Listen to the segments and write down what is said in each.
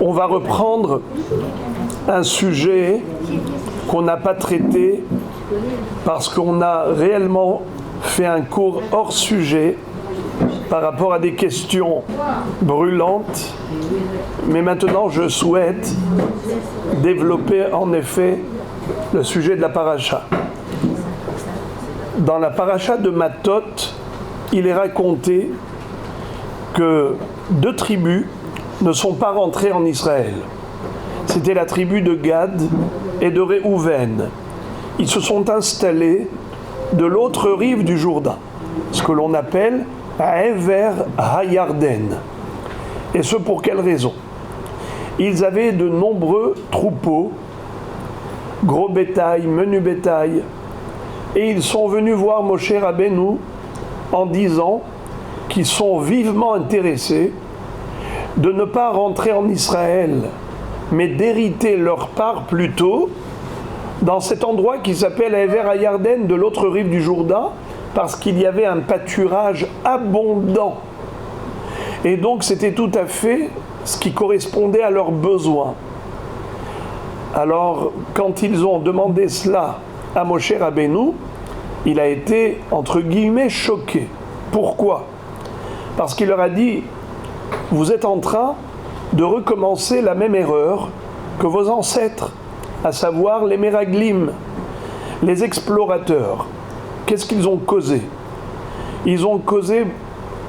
On va reprendre un sujet qu'on n'a pas traité parce qu'on a réellement fait un cours hors sujet par rapport à des questions brûlantes. Mais maintenant, je souhaite développer en effet le sujet de la paracha. Dans la paracha de Matot, il est raconté que 2 tribus ne sont pas rentrées en Israël. C'était la tribu de Gad et de Réhouven. Ils se sont installés de l'autre rive du Jourdain, ce que l'on appelle Ever Hayarden. Et ce pour quelle raison? Ils avaient de nombreux troupeaux, gros bétail, menu bétail, et ils sont venus voir Moshe Rabbeinu en disant qu'ils sont vivement intéressés de ne pas rentrer en Israël, mais d'hériter leur part plutôt dans cet endroit qui s'appelle Ever Hayarden, de l'autre rive du Jourdain, parce qu'il y avait un pâturage abondant. Et donc c'était tout à fait ce qui correspondait à leurs besoins. Alors, quand ils ont demandé cela à Moshe Rabbeinu, il a été, entre guillemets, choqué. Pourquoi? Parce qu'il leur a dit: vous êtes en train de recommencer la même erreur que vos ancêtres, à savoir les Meraglim, les explorateurs. Qu'est-ce qu'ils ont causé? Ils ont causé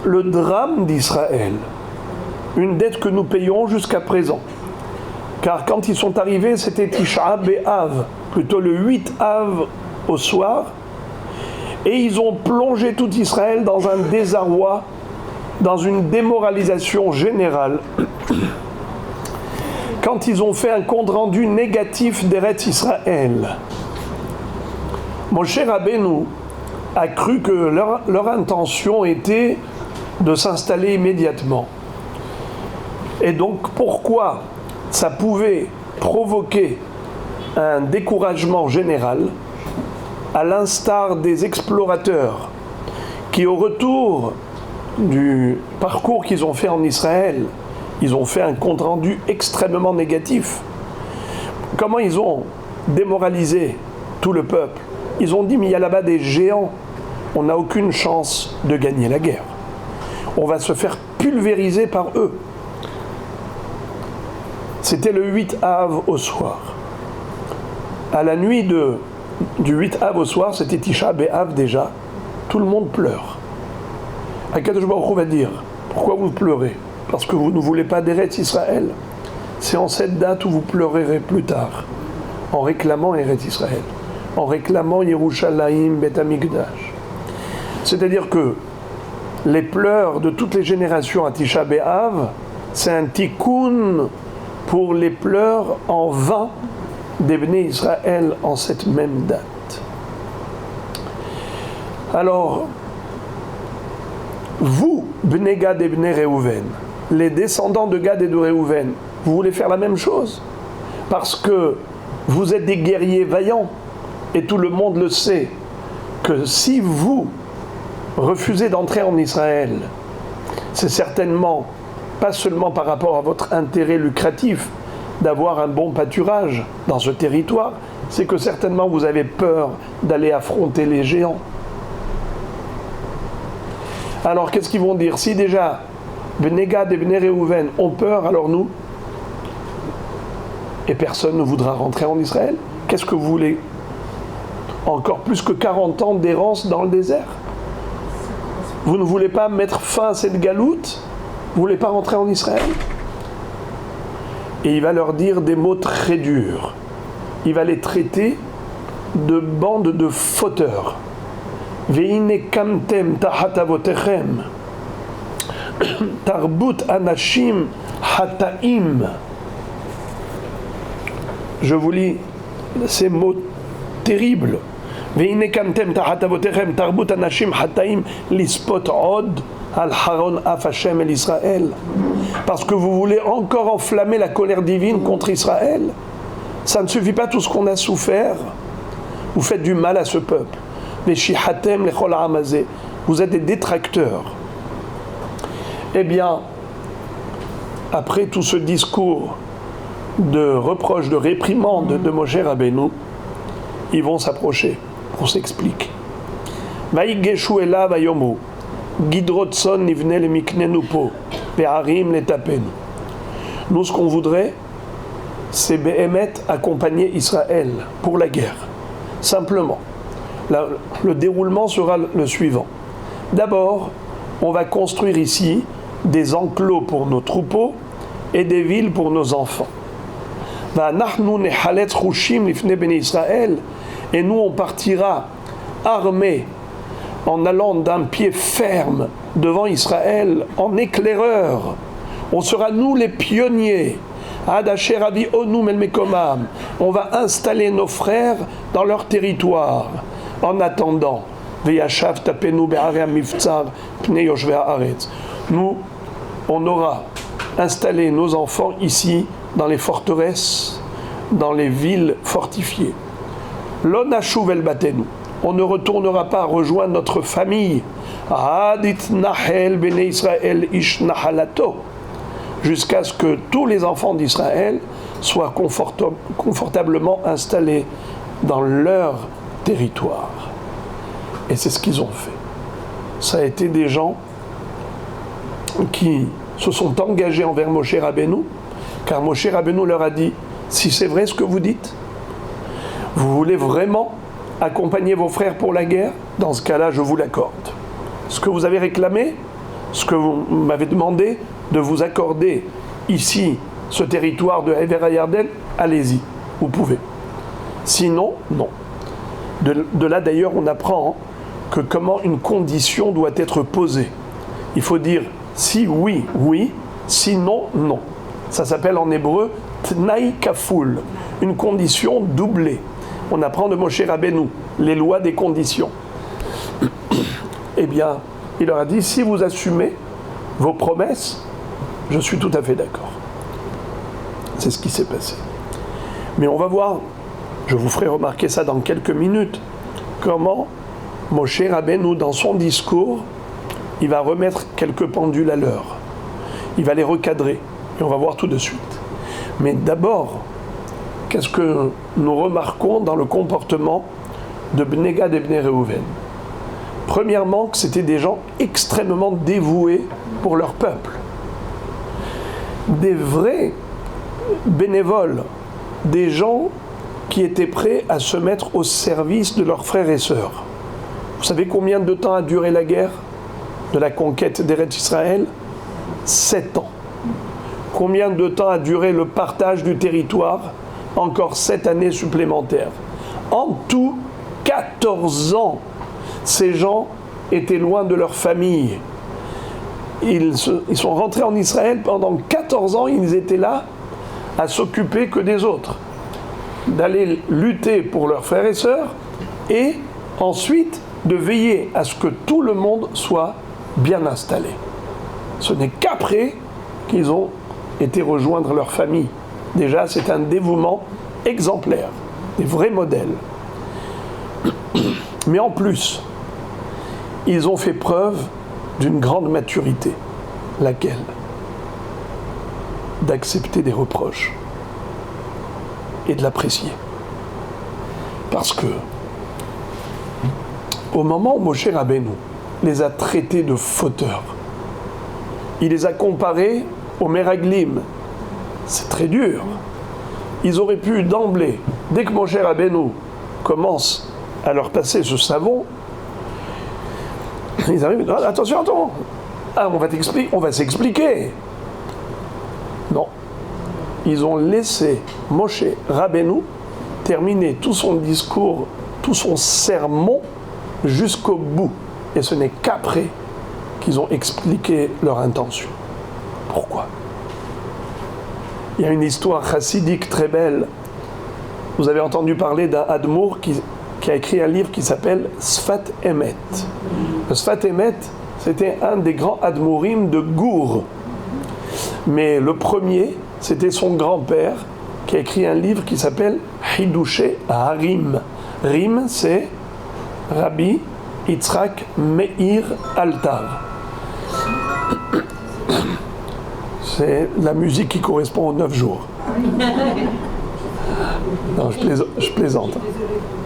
le drame d'Israël, une dette que nous payons jusqu'à présent. Car quand ils sont arrivés, c'était Tisha B'Av, plutôt le 8 Av au soir, et ils ont plongé tout Israël dans un désarroi, dans une démoralisation générale. Quand ils ont fait un compte-rendu négatif d'Eretz Israël, Moshe Rabbeinu a cru que leur intention était de s'installer immédiatement. Et donc pourquoi ça pouvait provoquer un découragement général, à l'instar des explorateurs qui, au retour du parcours qu'ils ont fait en Israël, ils ont fait un compte-rendu extrêmement négatif. Comment ils ont démoralisé tout le peuple? Ils ont dit: mais il y a là-bas des géants, on n'a aucune chance de gagner la guerre. On va se faire pulvériser par eux. C'était le 8 Av au soir. À la nuit du 8 Av au soir, c'était Tisha B'Av déjà, tout le monde pleure. Akadosh Baruch Hu va dire: pourquoi vous pleurez? Parce que vous ne voulez pas d'Eretz Israël. C'est en cette date où vous pleurerez plus tard, en réclamant Eretz Israël, en réclamant Yerushalayim Bet Hamikdash. C'est-à-dire que les pleurs de toutes les générations à Tisha B'Av, c'est un tikkun pour les pleurs en vain des Bnei Israël en cette même date. Alors, vous, Bnei Gad et Bnei Réhouven, les descendants de Gad et de Réhouven, vous voulez faire la même chose? Parce que vous êtes des guerriers vaillants, et tout le monde le sait, que si vous refusez d'entrer en Israël, c'est certainement pas seulement par rapport à votre intérêt lucratif d'avoir un bon pâturage dans ce territoire, c'est que certainement vous avez peur d'aller affronter les géants. Alors qu'est-ce qu'ils vont dire? Si déjà Bnei Gad et Bnei Réhouven ont peur, alors nous, et personne ne voudra rentrer en Israël, qu'est-ce que vous voulez? Encore plus que 40 ans d'errance dans le désert? Vous ne voulez pas mettre fin à cette galoute? Vous ne voulez pas rentrer en Israël? Et il va leur dire des mots très durs. Il va les traiter de bandes de fauteurs. Ve'ine kamtem tahat avotechem tarbut anashim hataim. Je vous lis ces mots terribles. Ve'ine kamtem tahat avotechem tarbut anashim hataim lispot od al haron af Hashem el Israël. Parce que vous voulez encore enflammer la colère divine contre Israël. Ça ne suffit pas tout ce qu'on a souffert. Vous faites du mal à ce peuple. Vous êtes des détracteurs. Eh bien, après tout ce discours de reproche, de réprimande de Moshe Rabbeinu, ils vont s'approcher. On s'explique. Vaïgeshu elav vayomu, gidrotson nivne le miknenu po, ve'arim le tapenu. Nous, ce qu'on voudrait, c'est Béhémet accompagner Israël pour la guerre. Simplement. Le déroulement sera le suivant. D'abord, on va construire ici des enclos pour nos troupeaux et des villes pour nos enfants. Et nous, on partira armés en allant d'un pied ferme devant Israël en éclaireur. On sera, nous, les pionniers. On va installer nos frères dans leur territoire. En attendant, nous, on aura installé nos enfants ici, dans les forteresses, dans les villes fortifiées. On ne retournera pas rejoindre notre famille. Jusqu'à ce que tous les enfants d'Israël soient confortablement installés dans leur territoire. Et c'est ce qu'ils ont fait. Ça a été des gens qui se sont engagés envers Moshe Rabbeinu, car Moshe Rabbeinu leur a dit, si c'est vrai ce que vous dites, vous voulez vraiment accompagner vos frères pour la guerre, dans ce cas-là, je vous l'accorde. Ce que vous avez réclamé, ce que vous m'avez demandé de vous accorder ici, ce territoire de Hever HaYarden, allez-y, vous pouvez. Sinon, non. De là d'ailleurs, on apprend que comment une condition doit être posée. Il faut dire si oui, oui, sinon, non. Ça s'appelle en hébreu Tnaï Kafoul, une condition doublée. On apprend de Moshe Rabbeinu les lois des conditions. Eh bien, il leur a dit, si vous assumez vos promesses, je suis tout à fait d'accord. C'est ce qui s'est passé. Mais on va voir, je vous ferai remarquer ça dans quelques minutes, comment Moshe Rabbeinu, dans son discours, il va remettre quelques pendules à l'heure. Il va les recadrer. Et on va voir tout de suite. Mais d'abord, qu'est-ce que nous remarquons dans le comportement de Bnei Gad et Bnei Reuven? Premièrement, que c'était des gens extrêmement dévoués pour leur peuple. Des vrais bénévoles, des gens qui étaient prêts à se mettre au service de leurs frères et sœurs. Vous savez combien de temps a duré la guerre de la conquête d'Eretz Israël? 7 ans. Combien de temps a duré le partage du territoire? Encore 7 années supplémentaires. En tout, 14 ans. Ces gens étaient loin de leur famille. Ils sont rentrés en Israël pendant 14 ans, ils étaient là à s'occuper que des autres. D'aller lutter pour leurs frères et sœurs et ensuite de veiller à ce que tout le monde soit bien installé. Ce n'est qu'après qu'ils ont été rejoindre leur famille. Déjà, c'est un dévouement exemplaire, des vrais modèles. Mais en plus, ils ont fait preuve d'une grande maturité. Laquelle? D'accepter des reproches et de l'apprécier. Parce que, au moment où Moshe Rabbeinu les a traités de fauteurs, il les a comparés aux Meraglim. C'est très dur. Ils auraient pu d'emblée, dès que Moshe Rabbeinu commence à leur passer ce savon, ils arrivent, attention, attends, on va s'expliquer. Non. Ils ont laissé Moshe Rabbeinu terminer tout son discours, tout son sermon jusqu'au bout. Et ce n'est qu'après qu'ils ont expliqué leur intention. Pourquoi? Il y a une histoire chassidique très belle. Vous avez entendu parler d'un Admour qui a écrit un livre qui s'appelle Sfat Emet. Le Sfat Emet, c'était un des grands Admourim de Gour. Mais le premier, c'était son grand-père qui a écrit un livre qui s'appelle Hidouché Harim. Rim, c'est Rabbi Yitzhak Meir Altar. C'est la musique qui correspond aux 9 jours. Non, je plaisante.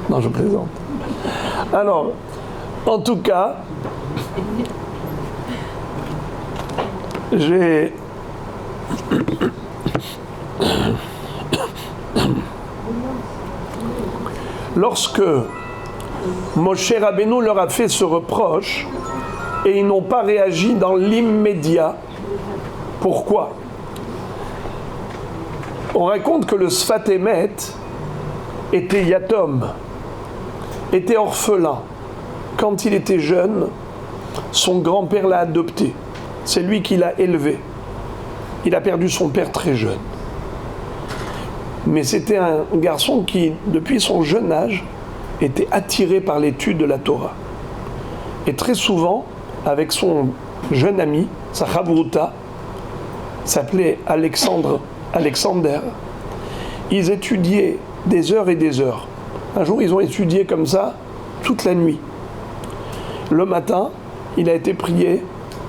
Non, je plaisante. Alors, en tout cas, j'ai... Lorsque Moshe Rabbeinu leur a fait ce reproche, et ils n'ont pas réagi dans l'immédiat, pourquoi ? On raconte que le Sfat Emet était yatom, était orphelin. Quand il était jeune, son grand-père l'a adopté. C'est lui qui l'a élevé. Il a perdu son père très jeune. Mais c'était un garçon qui, depuis son jeune âge, était attiré par l'étude de la Torah. Et très souvent, avec son jeune ami, sa chavruta, s'appelait Alexander, ils étudiaient des heures et des heures. Un jour, ils ont étudié comme ça toute la nuit. Le matin, il a été prié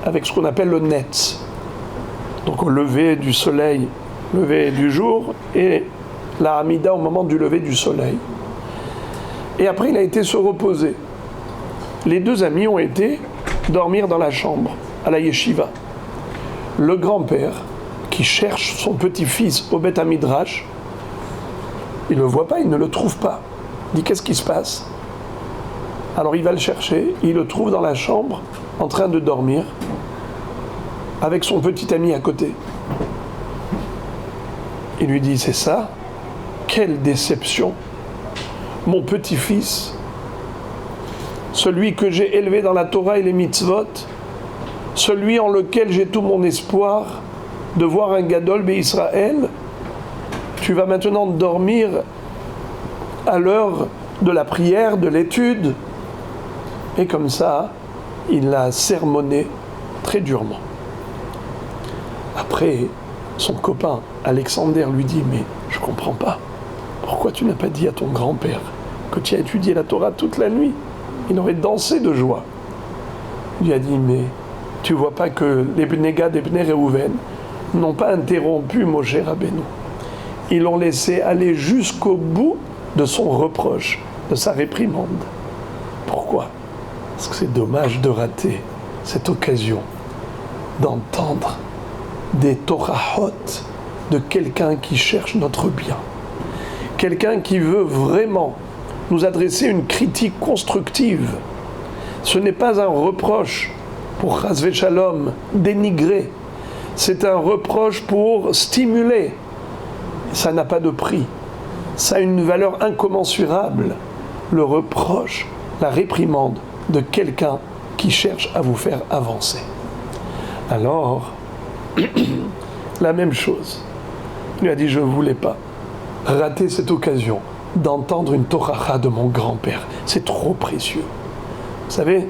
avec ce qu'on appelle le netz. Donc au lever du soleil, lever du jour, et la Hamida au moment du lever du soleil. Et après, il a été se reposer. Les deux amis ont été dormir dans la chambre, à la yeshiva. Le grand-père, qui cherche son petit-fils au Beth Hamidrash, il ne le voit pas, il ne le trouve pas. Il dit, qu'est-ce qui se passe ? Alors il va le chercher, il le trouve dans la chambre, en train de dormir, avec son petit ami à côté. Il lui dit, c'est ça ? Quelle déception ! Mon petit-fils, celui que j'ai élevé dans la Torah et les mitzvot, celui en lequel j'ai tout mon espoir de voir un Gadol Israël, tu vas maintenant dormir à l'heure de la prière, de l'étude. Et comme ça, il l'a sermonné très durement. Après, son copain Alexander lui dit, mais je ne comprends pas. Pourquoi tu n'as pas dit à ton grand-père que tu as étudié la Torah toute la nuit ? Il aurait dansé de joie. Il lui a dit, mais tu ne vois pas que les Bnei Gad et Bnei Reuven n'ont pas interrompu Moshe Rabbeinu. Ils l'ont laissé aller jusqu'au bout de son reproche, de sa réprimande. Pourquoi ? Parce que c'est dommage de rater cette occasion d'entendre des Torahot de quelqu'un qui cherche notre bien. Quelqu'un qui veut vraiment nous adresser une critique constructive. Ce n'est pas un reproche pour Chas v'Shalom dénigrer. C'est un reproche pour stimuler. Ça n'a pas de prix. Ça a une valeur incommensurable. Le reproche, la réprimande de quelqu'un qui cherche à vous faire avancer. Alors, la même chose. Il lui a dit, je ne voulais pas rater cette occasion d'entendre une Toracha de mon grand-père. C'est trop précieux. Vous savez,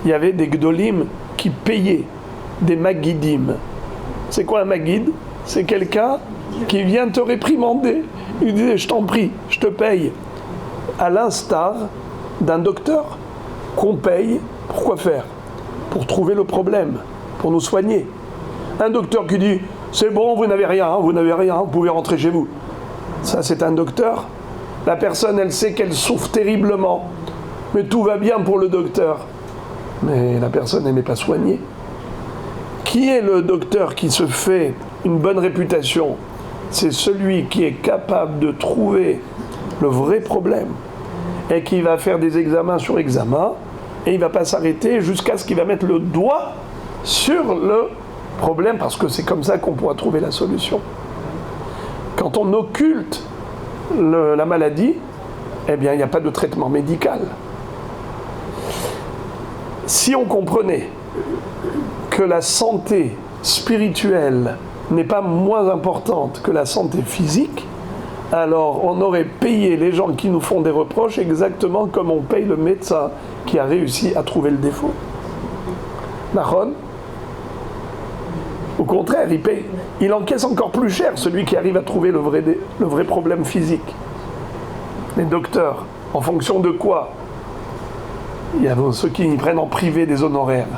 il y avait des Gdolim qui payaient des Magidim. C'est quoi un Magid ? C'est quelqu'un qui vient te réprimander. Il disait, je t'en prie, je te paye. À l'instar d'un docteur qu'on paye, pour quoi faire ? Pour trouver le problème, pour nous soigner. Un docteur qui dit, c'est bon, vous n'avez rien, vous pouvez rentrer chez vous. Ça, c'est un docteur. La personne, elle sait qu'elle souffre terriblement, mais tout va bien pour le docteur. Mais la personne, elle n'est pas soignée. Qui est le docteur qui se fait une bonne réputation ? C'est celui qui est capable de trouver le vrai problème et qui va faire des examens sur examens et il ne va pas s'arrêter jusqu'à ce qu'il va mettre le doigt sur le problème, parce que c'est comme ça qu'on pourra trouver la solution. Quand on occulte la maladie, eh bien, il n'y a pas de traitement médical. Si on comprenait que la santé spirituelle n'est pas moins importante que la santé physique, alors on aurait payé les gens qui nous font des reproches exactement comme on paye le médecin qui a réussi à trouver le défaut. Nahon ? Au contraire, il encaisse encore plus cher celui qui arrive à trouver le vrai problème physique. Les docteurs, en fonction de quoi ? Il y a ceux qui prennent en privé des honoraires.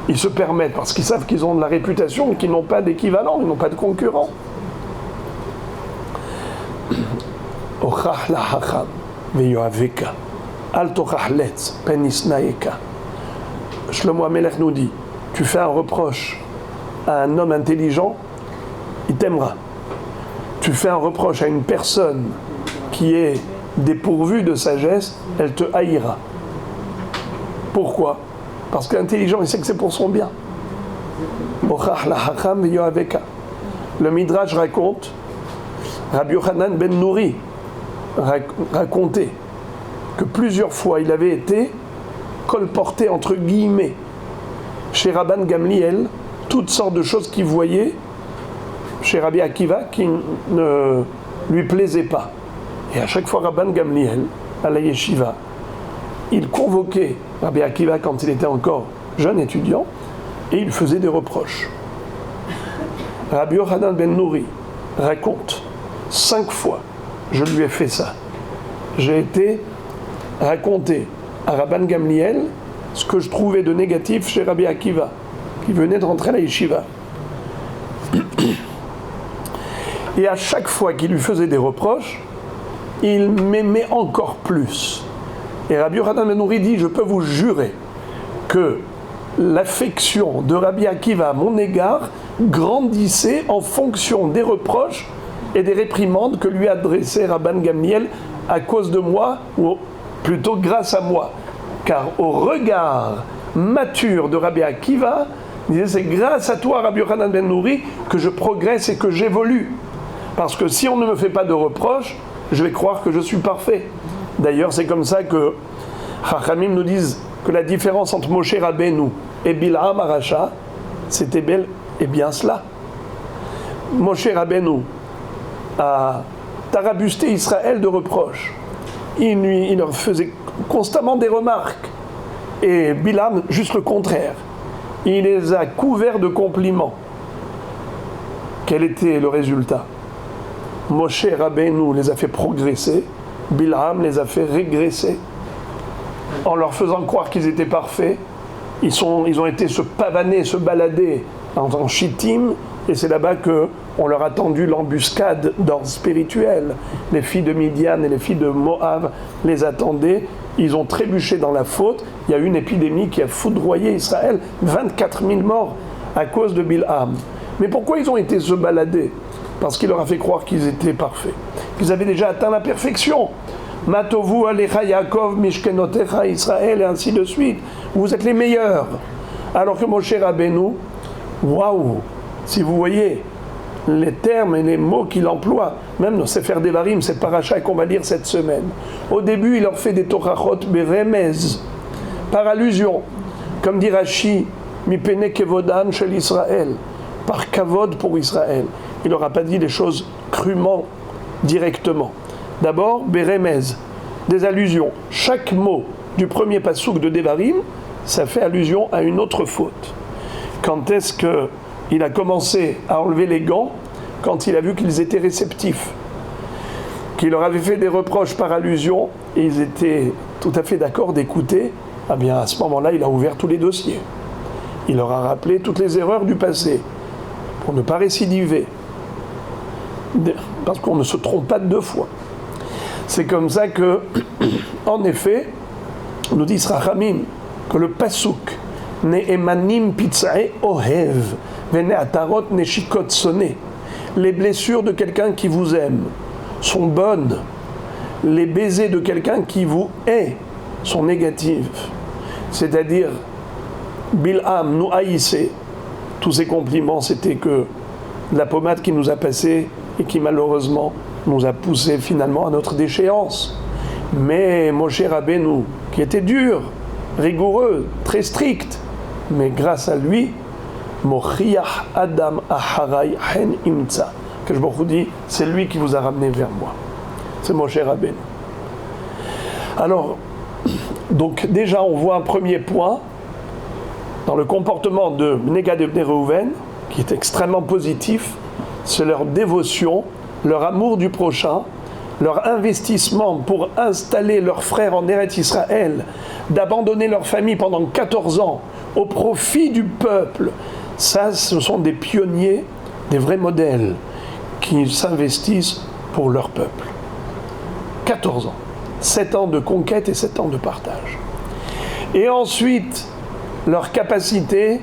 Ils se permettent, parce qu'ils savent qu'ils ont de la réputation, qu'ils n'ont pas d'équivalent, ils n'ont pas de concurrent. Shlomo HaMelech nous dit, tu fais un reproche à un homme intelligent, il t'aimera. Tu fais un reproche à une personne qui est dépourvue de sagesse, elle te haïra. Pourquoi ? Parce que l'intelligent, il sait que c'est pour son bien. Le Midrash raconte, Rabbi Yochanan ben Nouri racontait que plusieurs fois il avait été colporté entre guillemets chez Rabban Gamliel, toutes sortes de choses qu'il voyait chez Rabbi Akiva qui ne lui plaisaient pas. Et à chaque fois Rabban Gamliel, à la yeshiva, il convoquait Rabbi Akiva quand il était encore jeune étudiant et il faisait des reproches. Rabbi Yochanan ben Nouri raconte 5 fois, je lui ai fait ça. J'ai été raconter à Rabban Gamliel ce que je trouvais de négatif chez Rabbi Akiva, qui venait de rentrer à la yeshiva. Et à chaque fois qu'il lui faisait des reproches, il m'aimait encore plus. Et Rabbi Yochanan ben Nouri dit, je peux vous jurer que l'affection de Rabbi Akiva à mon égard grandissait en fonction des reproches et des réprimandes que lui adressait Rabban Gamliel à cause de moi, ou plutôt grâce à moi. Car au regard mature de Rabbi Akiva, il disait, c'est grâce à toi, Rabbi Yochanan ben Nouri, que je progresse et que j'évolue. Parce que si on ne me fait pas de reproches, je vais croire que je suis parfait. D'ailleurs, c'est comme ça que Chachamim nous disent que la différence entre Moshe Rabbeinu et Bil'am Aracha, c'était bel et bien cela. Moshe Rabbeinu a tarabusté Israël de reproches. Il leur faisait constamment des remarques. Et Bil'am, juste le contraire. Il les a couverts de compliments. Quel était le résultat ? Moshe Rabbeinu les a fait progresser, Bil'am les a fait régresser. En leur faisant croire qu'ils étaient parfaits, ils ont été se pavaner, se balader en Shittim, et c'est là-bas qu'on leur a tendu l'embuscade d'ordre spirituel. Les filles de Midian et les filles de Moab les attendaient, ils ont trébuché dans la faute. Il y a eu une épidémie qui a foudroyé Israël, 24 000 morts à cause de Bil'am. Mais pourquoi ils ont été se balader ? Parce qu'il leur a fait croire qu'ils étaient parfaits, qu'ils avaient déjà atteint la perfection. Matovu alecha Yaakov mishkenotecha Israël, et ainsi de suite. Vous êtes les meilleurs. Alors que Moshe Rabbeinu, waouh, si vous voyez les termes et les mots qu'il emploie, même dans Sefer Devarim, cette paracha qu'on va lire cette semaine. Au début, il leur fait des torachot beremez, par allusion, comme dit Rashi, mipene kevodan shel Israël, par kavod pour Israël. Il n'aura pas dit les choses crûment, directement. D'abord, beremez, des allusions. Chaque mot du premier pasouk de Devarim, ça fait allusion à une autre faute. Quand est-ce qu'il a commencé à enlever les gants? Quand il a vu qu'ils étaient réceptifs. Qu'il leur avait fait des reproches par allusion, et ils étaient tout à fait d'accord d'écouter. Eh bien, à ce moment-là, il a ouvert tous les dossiers. Il leur a rappelé toutes les erreurs du passé, pour ne pas récidiver. Parce qu'on ne se trompe pas 2 fois. C'est comme ça que, en effet, nous dit Rachamim, que le pasuk Ne'emanim pitzae ohev vene'atarot neshikot soné, les blessures de quelqu'un qui vous aime sont bonnes, les baisers de quelqu'un qui vous hait sont négatifs. C'est-à-dire, Bil'am nous haïssait. Tous ces compliments, c'était que la pommade qui nous a passé et qui malheureusement nous a poussé finalement à notre déchéance. Mais Moshe Rabbeinu, qui était dur, rigoureux, très strict, mais grâce à lui, Mochiach Adam Aharai Hen Imtsa, que je vous dis, c'est lui qui vous a ramené vers moi. C'est Moshe Rabbeinu. Alors, donc déjà on voit un premier point dans le comportement de Bnei Gad et Bnei Reuven, qui est extrêmement positif, c'est leur dévotion, leur amour du prochain, leur investissement pour installer leurs frères en Eretz Israël, d'abandonner leur famille pendant 14 ans au profit du peuple. Ça, ce sont des pionniers, des vrais modèles qui s'investissent pour leur peuple. 14 ans. 7 ans de conquête et 7 ans de partage. Et ensuite, leur capacité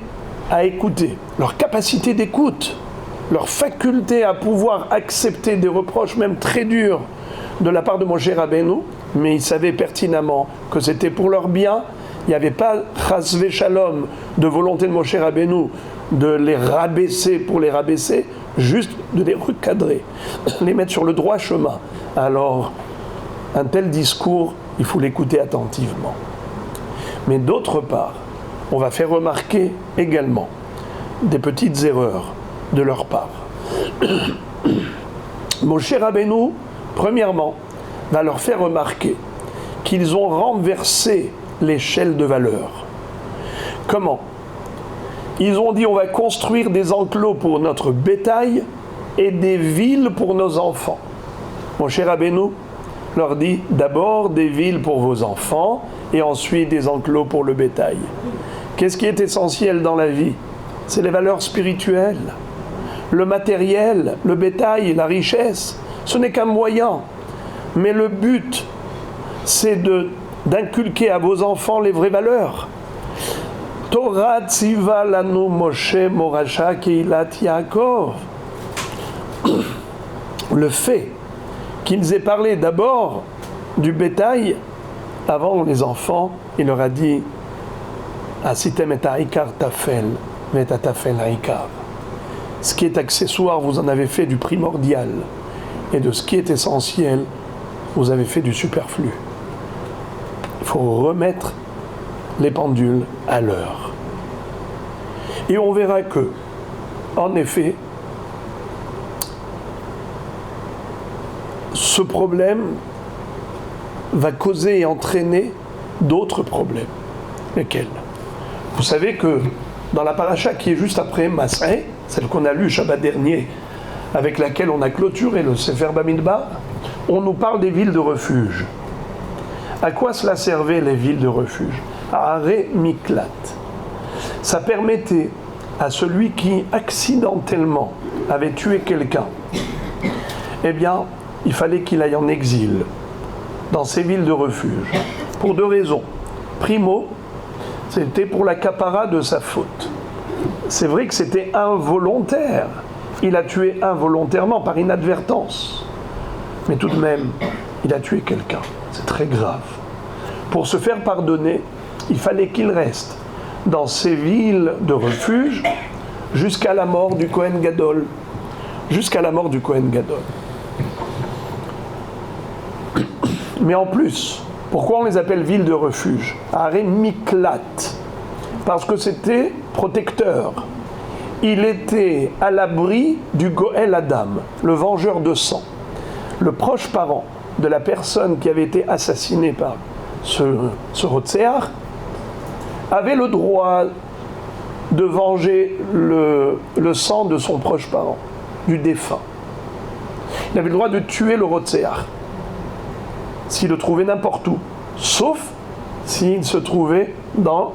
à écouter, leur capacité d'écoute, leur faculté à pouvoir accepter des reproches même très durs de la part de Moshe Rabbeinu, mais ils savaient pertinemment que c'était pour leur bien. Il n'y avait pas chas v'shalom de volonté de Moshe Rabbeinu de les rabaisser pour les rabaisser, juste de les recadrer, les mettre sur le droit chemin. Alors, un tel discours, il faut l'écouter attentivement. Mais d'autre part, on va faire remarquer également des petites erreurs de leur part. Moshe Rabbeinu, premièrement, va leur faire remarquer qu'ils ont renversé l'échelle de valeur. Comment ? Ils ont dit on va construire des enclos pour notre bétail et des villes pour nos enfants. Moshe Rabbeinu leur dit d'abord des villes pour vos enfants et ensuite des enclos pour le bétail. Qu'est-ce qui est essentiel dans la vie ? C'est les valeurs spirituelles. Le matériel, le bétail, la richesse, ce n'est qu'un moyen. Mais le but, c'est d'inculquer à vos enfants les vraies valeurs. Torah tziva lanu Moshe moracha keilat Yaakov. Le fait qu'ils aient parlé d'abord du bétail avant les enfants, il leur a dit Asitem et ha'ikar tafel, mais tafel ha'ikar. Ce qui est accessoire, vous en avez fait du primordial, et de ce qui est essentiel, vous avez fait du superflu. Il faut remettre les pendules à l'heure. Et on verra que, en effet, ce problème va causer et entraîner d'autres problèmes. Lesquels ? Vous savez que dans la paracha qui est juste après Mas'eh, celle qu'on a lue Shabbat dernier, avec laquelle on a clôturé le Sefer Bamidbar, on nous parle des villes de refuge. À quoi cela servait les villes de refuge ? À Aré Miklat. Ça permettait à celui qui accidentellement avait tué quelqu'un, eh bien, il fallait qu'il aille en exil dans ces villes de refuge, pour 2 raisons. Primo, c'était pour la capara de sa faute. C'est vrai que c'était involontaire. Il a tué involontairement, par inadvertance. Mais tout de même, il a tué quelqu'un. C'est très grave. Pour se faire pardonner, il fallait qu'il reste dans ces villes de refuge jusqu'à la mort du Kohen Gadol. Jusqu'à la mort du Kohen Gadol. Mais en plus, pourquoi on les appelle villes de refuge ? Aré Miklat. Parce que c'était protecteur. Il était à l'abri du Goël Adam, le vengeur de sang. Le proche parent de la personne qui avait été assassinée par ce Rotséar avait le droit de venger le sang de son proche parent, du défunt. Il avait le droit de tuer le Rotséar, s'il le trouvait n'importe où, sauf s'il se trouvait dans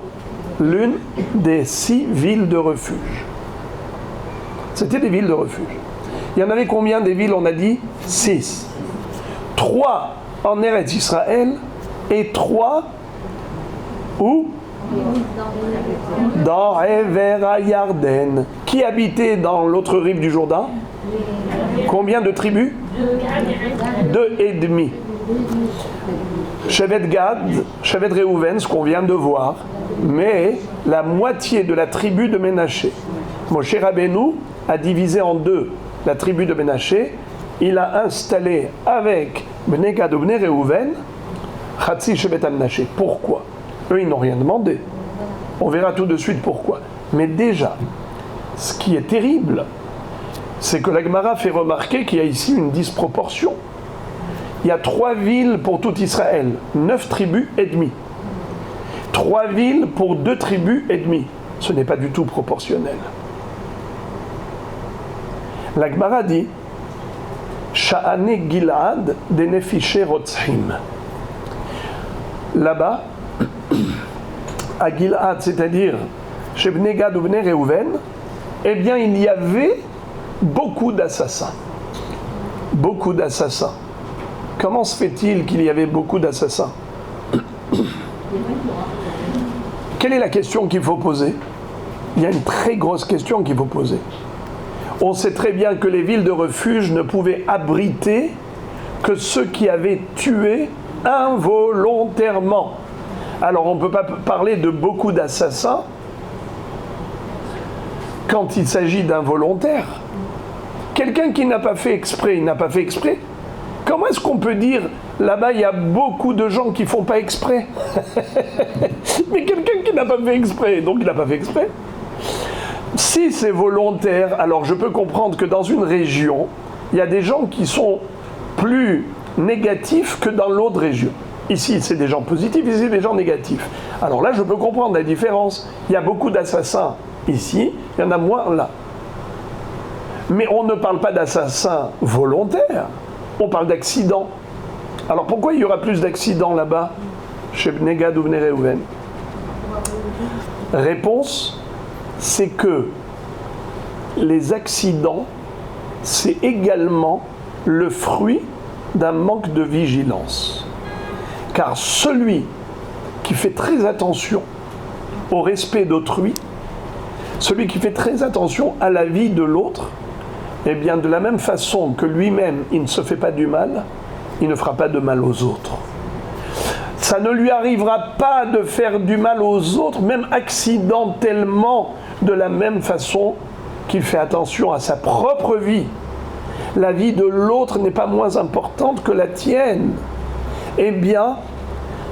l'une des 6 villes de refuge. C'était des villes de refuge. Il y en avait combien des villes ? On a dit 6. 3 en Eretz Israël et 3 où ? Dans Ever HaYarden. Qui habitait dans l'autre rive du Jourdain ? Combien de tribus ? 2 et demi. Shevet Gad, Shevet Reuven, ce qu'on vient de voir, mais la moitié de la tribu de Ménaché. Moshe Rabbeinu a divisé en 2 la tribu de Ménaché. Il a installé avec Bnei Gad ou Bnei Reuven Chatzi Shevet HaMenaché. Pourquoi ? Eux, ils n'ont rien demandé. On verra tout de suite pourquoi. Mais déjà, ce qui est terrible, c'est que la Gemara fait remarquer qu'il y a ici une disproportion. Il y a 3 villes pour tout Israël, 9 tribus et demie. 3 villes pour 2 tribus et demie. Ce n'est pas du tout proportionnel. La Gemara dit Sha'ane Gilad de Nefishe Rotzhim. Là-bas, à Gilad, c'est-à-dire chez Bnei Gad ou Bnei Réhouven, eh bien il y avait beaucoup d'assassins. Beaucoup d'assassins. Comment se fait-il qu'il y avait beaucoup d'assassins? Quelle est la question qu'il faut poser? Il y a une très grosse question qu'il faut poser. On sait très bien que les villes de refuge ne pouvaient abriter que ceux qui avaient tué involontairement. Alors on ne peut pas parler de beaucoup d'assassins quand il s'agit d'involontaires. Quelqu'un qui n'a pas fait exprès, il n'a pas fait exprès. Comment est-ce qu'on peut dire, là-bas il y a beaucoup de gens qui ne font pas exprès? Mais quelqu'un qui n'a pas fait exprès, donc il n'a pas fait exprès. Si c'est volontaire, alors je peux comprendre que dans une région, il y a des gens qui sont plus négatifs que dans l'autre région. Ici, c'est des gens positifs, ici, c'est des gens négatifs. Alors là, je peux comprendre la différence. Il y a beaucoup d'assassins ici, il y en a moins là. Mais on ne parle pas d'assassins volontaires, on parle d'accidents. Alors pourquoi il y aura plus d'accidents là-bas, chez Bnei Gad ou Bnei Réhouven? Réponse, c'est que les accidents, c'est également le fruit d'un manque de vigilance. Car celui qui fait très attention au respect d'autrui, celui qui fait très attention à la vie de l'autre, eh bien de la même façon que lui-même, il ne se fait pas du mal, il ne fera pas de mal aux autres. Ça ne lui arrivera pas de faire du mal aux autres, même accidentellement, de la même façon qu'il fait attention à sa propre vie. La vie de l'autre n'est pas moins importante que la tienne. Eh bien,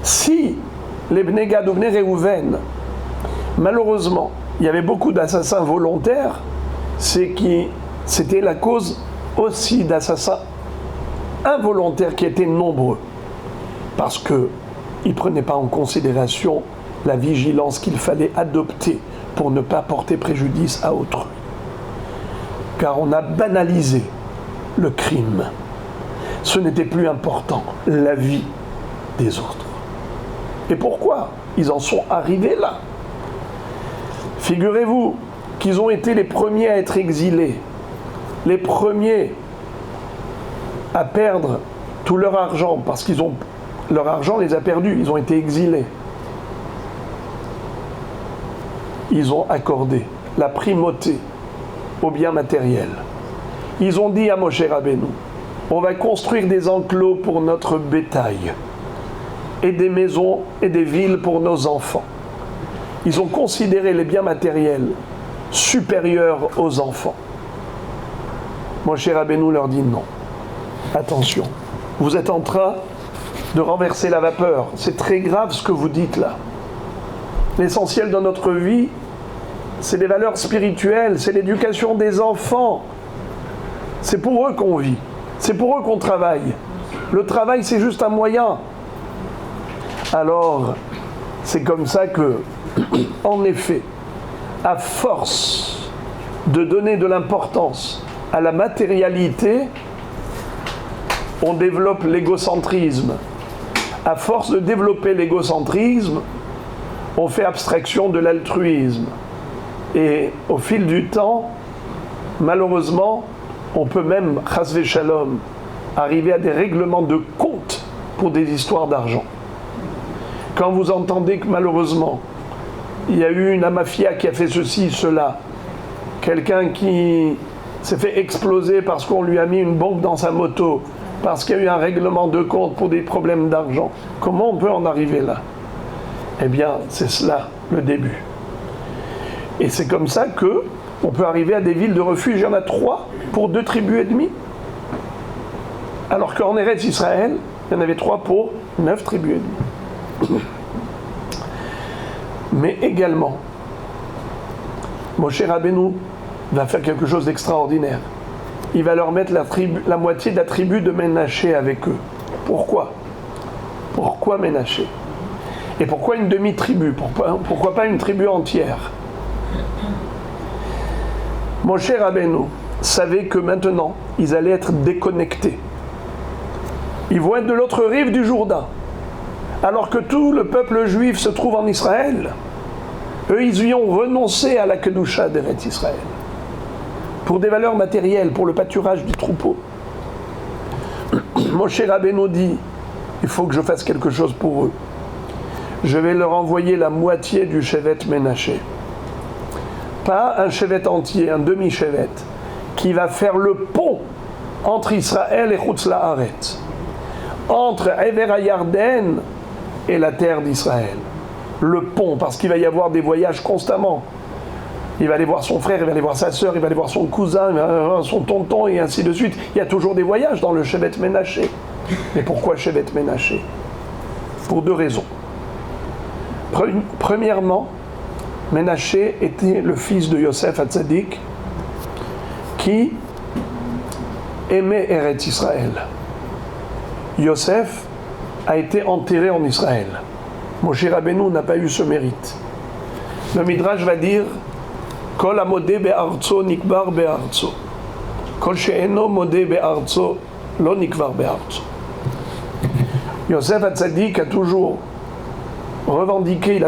si les Bnei Gad ou Bnei Réhouven, malheureusement, il y avait beaucoup d'assassins volontaires, c'était la cause aussi d'assassins involontaires qui étaient nombreux. Parce qu'ils ne prenaient pas en considération la vigilance qu'il fallait adopter pour ne pas porter préjudice à autrui. Car on a banalisé le crime. Ce n'était plus important, la vie des autres. Et pourquoi ils en sont arrivés là? Figurez-vous qu'ils ont été les premiers à être exilés, les premiers à perdre tout leur argent, parce qu'ils ont leur argent les a perdus, ils ont été exilés. Ils ont accordé la primauté aux biens matériels. Ils ont dit à Moshe Rabbeinu, on va construire des enclos pour notre bétail, et des maisons et des villes pour nos enfants. Ils ont considéré les biens matériels supérieurs aux enfants. Moshe Rabbeinu leur dit non. Attention, vous êtes en train de renverser la vapeur. C'est très grave ce que vous dites là. L'essentiel de notre vie, c'est les valeurs spirituelles, c'est l'éducation des enfants. C'est pour eux qu'on vit, c'est pour eux qu'on travaille. Le travail, c'est juste un moyen. Alors, c'est comme ça que, en effet, à force de donner de l'importance à la matérialité, on développe l'égocentrisme. À force de développer l'égocentrisme, on fait abstraction de l'altruisme. Et au fil du temps, malheureusement, on peut même, chas v'shalom, arriver à des règlements de compte pour des histoires d'argent. Quand vous entendez que malheureusement, il y a eu une mafia qui a fait ceci, cela, quelqu'un qui s'est fait exploser parce qu'on lui a mis une bombe dans sa moto, parce qu'il y a eu un règlement de compte pour des problèmes d'argent, comment on peut en arriver là? Eh bien, c'est cela, le début. Et c'est comme ça que on peut arriver à des villes de refuge. Il y en a 3 pour 2 tribus et demie. Alors qu'en Eretz Israël, il y en avait 3 pour 9 tribus et demie. Mais également, Moshe Rabbeinu va faire quelque chose d'extraordinaire. Il va leur mettre la moitié de la tribu de Ménaché avec eux. Pourquoi? Pourquoi Ménaché? Et pourquoi une demi-tribu? Pourquoi pas une tribu entière? Moshe Rabbeinu savait que maintenant, ils allaient être déconnectés. Ils vont être de l'autre rive du Jourdain. Alors que tout le peuple juif se trouve en Israël. Eux, ils y ont renoncé à la Kedusha d'Eretz Israël. Pour des valeurs matérielles, pour le pâturage du troupeau. Moshe Rabbeinu dit, il faut que je fasse quelque chose pour eux. Je vais leur envoyer la moitié du Shevet Ménaché. Pas un Shevet entier, un demi-Shevet, qui va faire le pont entre Israël et Chutz La'aretz, entre Ever HaYarden et la terre d'Israël. Le pont, parce qu'il va y avoir des voyages constamment. Il va aller voir son frère, il va aller voir sa sœur, il va aller voir son cousin, il va aller voir son tonton, et ainsi de suite. Il y a toujours des voyages dans le Shevet Ménaché. Mais pourquoi Shevet Ménaché? Pour deux raisons. Premièrement, Ménaché était le fils de Yosef Hatzadik, qui aimait Eretz Israël. Yosef a été enterré en Israël. Moshe Rabbeinu n'a pas eu ce mérite. Le Midrash va dire Kol hamodeh be'artzo nikbar be'artzo. Kol she'eno modeh be'artzo lo nikbar be'artzo. Yosef Hatzadik a toujours revendiqué,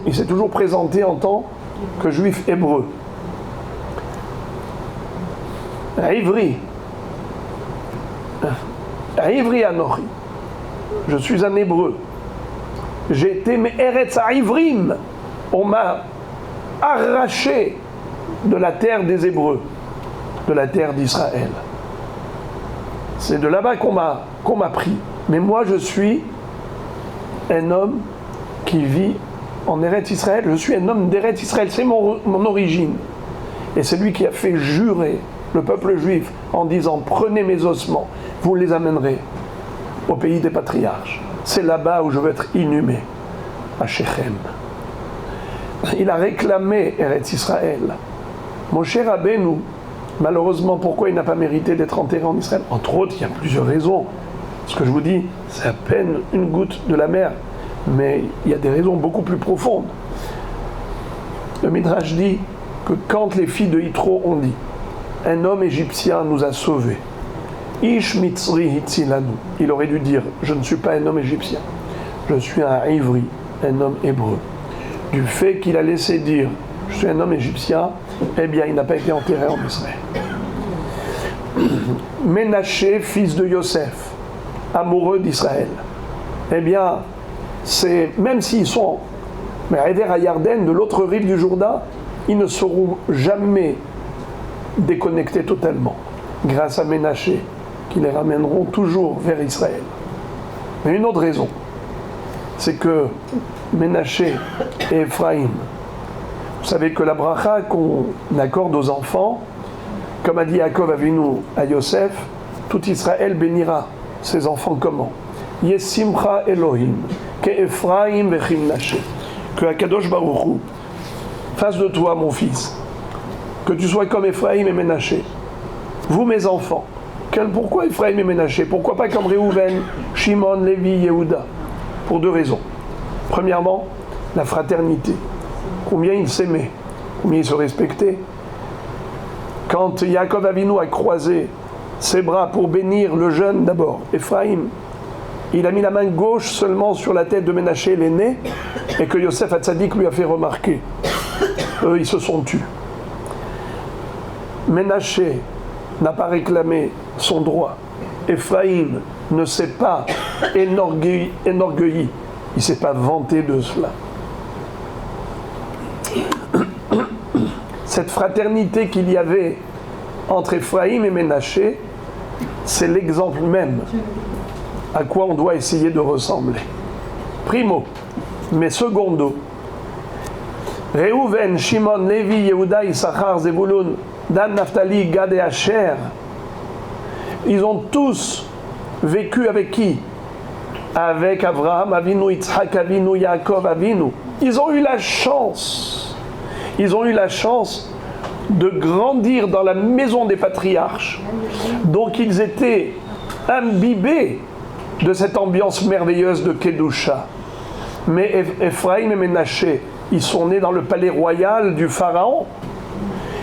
il s'est toujours présenté en tant que juif hébreu. Ivri Anochi. Je suis un hébreu. J'ai été Eretz Ivrim. On m'a arraché de la terre des Hébreux, de la terre d'Israël. C'est de là-bas qu'on m'a pris. Mais moi, je suis un homme qui vit en Eretz Israël. Je suis un homme d'Eretz Israël. C'est mon origine. Et c'est lui qui a fait jurer le peuple juif en disant « Prenez mes ossements, vous les amènerez au pays des patriarches. C'est là-bas où je veux être inhumé, à Shechem. » Il a réclamé Eretz Israël. Moshe Rabbeinu, malheureusement, pourquoi il n'a pas mérité d'être enterré en Israël? Entre autres, il y a plusieurs raisons. Ce que je vous dis, c'est à peine une goutte de la mer. Mais il y a des raisons beaucoup plus profondes. Le Midrash dit que quand les filles de Yitro ont dit « Un homme égyptien nous a sauvés » Ish mitzri hitzilanu. Il aurait dû dire « Je ne suis pas un homme égyptien, je suis un ivri, un homme hébreu. » Du fait qu'il a laissé dire « Je suis un homme égyptien », eh bien il n'a pas été enterré en Israël. Ménaché, fils de Yosef, amoureux d'Israël, eh bien, c'est, même s'ils sont à Ever HaYarden, de l'autre rive du Jourdain, ils ne seront jamais déconnectés totalement, grâce à Ménaché, qui les ramèneront toujours vers Israël. Mais une autre raison, c'est que Ménaché et Ephraïm, vous savez que la bracha qu'on accorde aux enfants, comme a dit Yaakov Avinu à Yosef, tout Israël bénira ses enfants comment? Yesimcha Elohim, que Ephraim vechim Naché, que Akadosh Baruch Hu fasse de toi mon fils, que tu sois comme Ephraim et Ménaché. Vous mes enfants, pourquoi Ephraim et Ménaché? Pourquoi pas comme Réhouven, Shimon, Lévi, Yehuda? Pour deux raisons. Premièrement, la fraternité. Combien ils s'aimaient, combien ils se respectaient. Quand Yaakov Avinu a croisé ses bras pour bénir le jeune d'abord, Ephraim, il a mis la main gauche seulement sur la tête de Ménaché, l'aîné, et que Yosef Hatzadik lui a fait remarquer. Eux, ils se sont tus. Ménaché n'a pas réclamé son droit. Ephraim ne s'est pas énorgueilli, il ne s'est pas vanté de cela. Cette fraternité qu'il y avait entre Ephraim et Ménaché, c'est l'exemple même à quoi on doit essayer de ressembler. Primo, mais secondo, Réhouven, Shimon, Lévi, Yehuda, Issachar, Zebulun, Dan, Naphtali, Gad et Asher, ils ont tous vécu avec qui? Avec Avraham Avinu, Yitzhak Avinu, Yaakov Avinu. Ils ont eu la chance de grandir dans la maison des patriarches. Donc ils étaient imbibés de cette ambiance merveilleuse de Kedusha. Mais Ephraim et Ménaché, ils sont nés dans le palais royal du pharaon.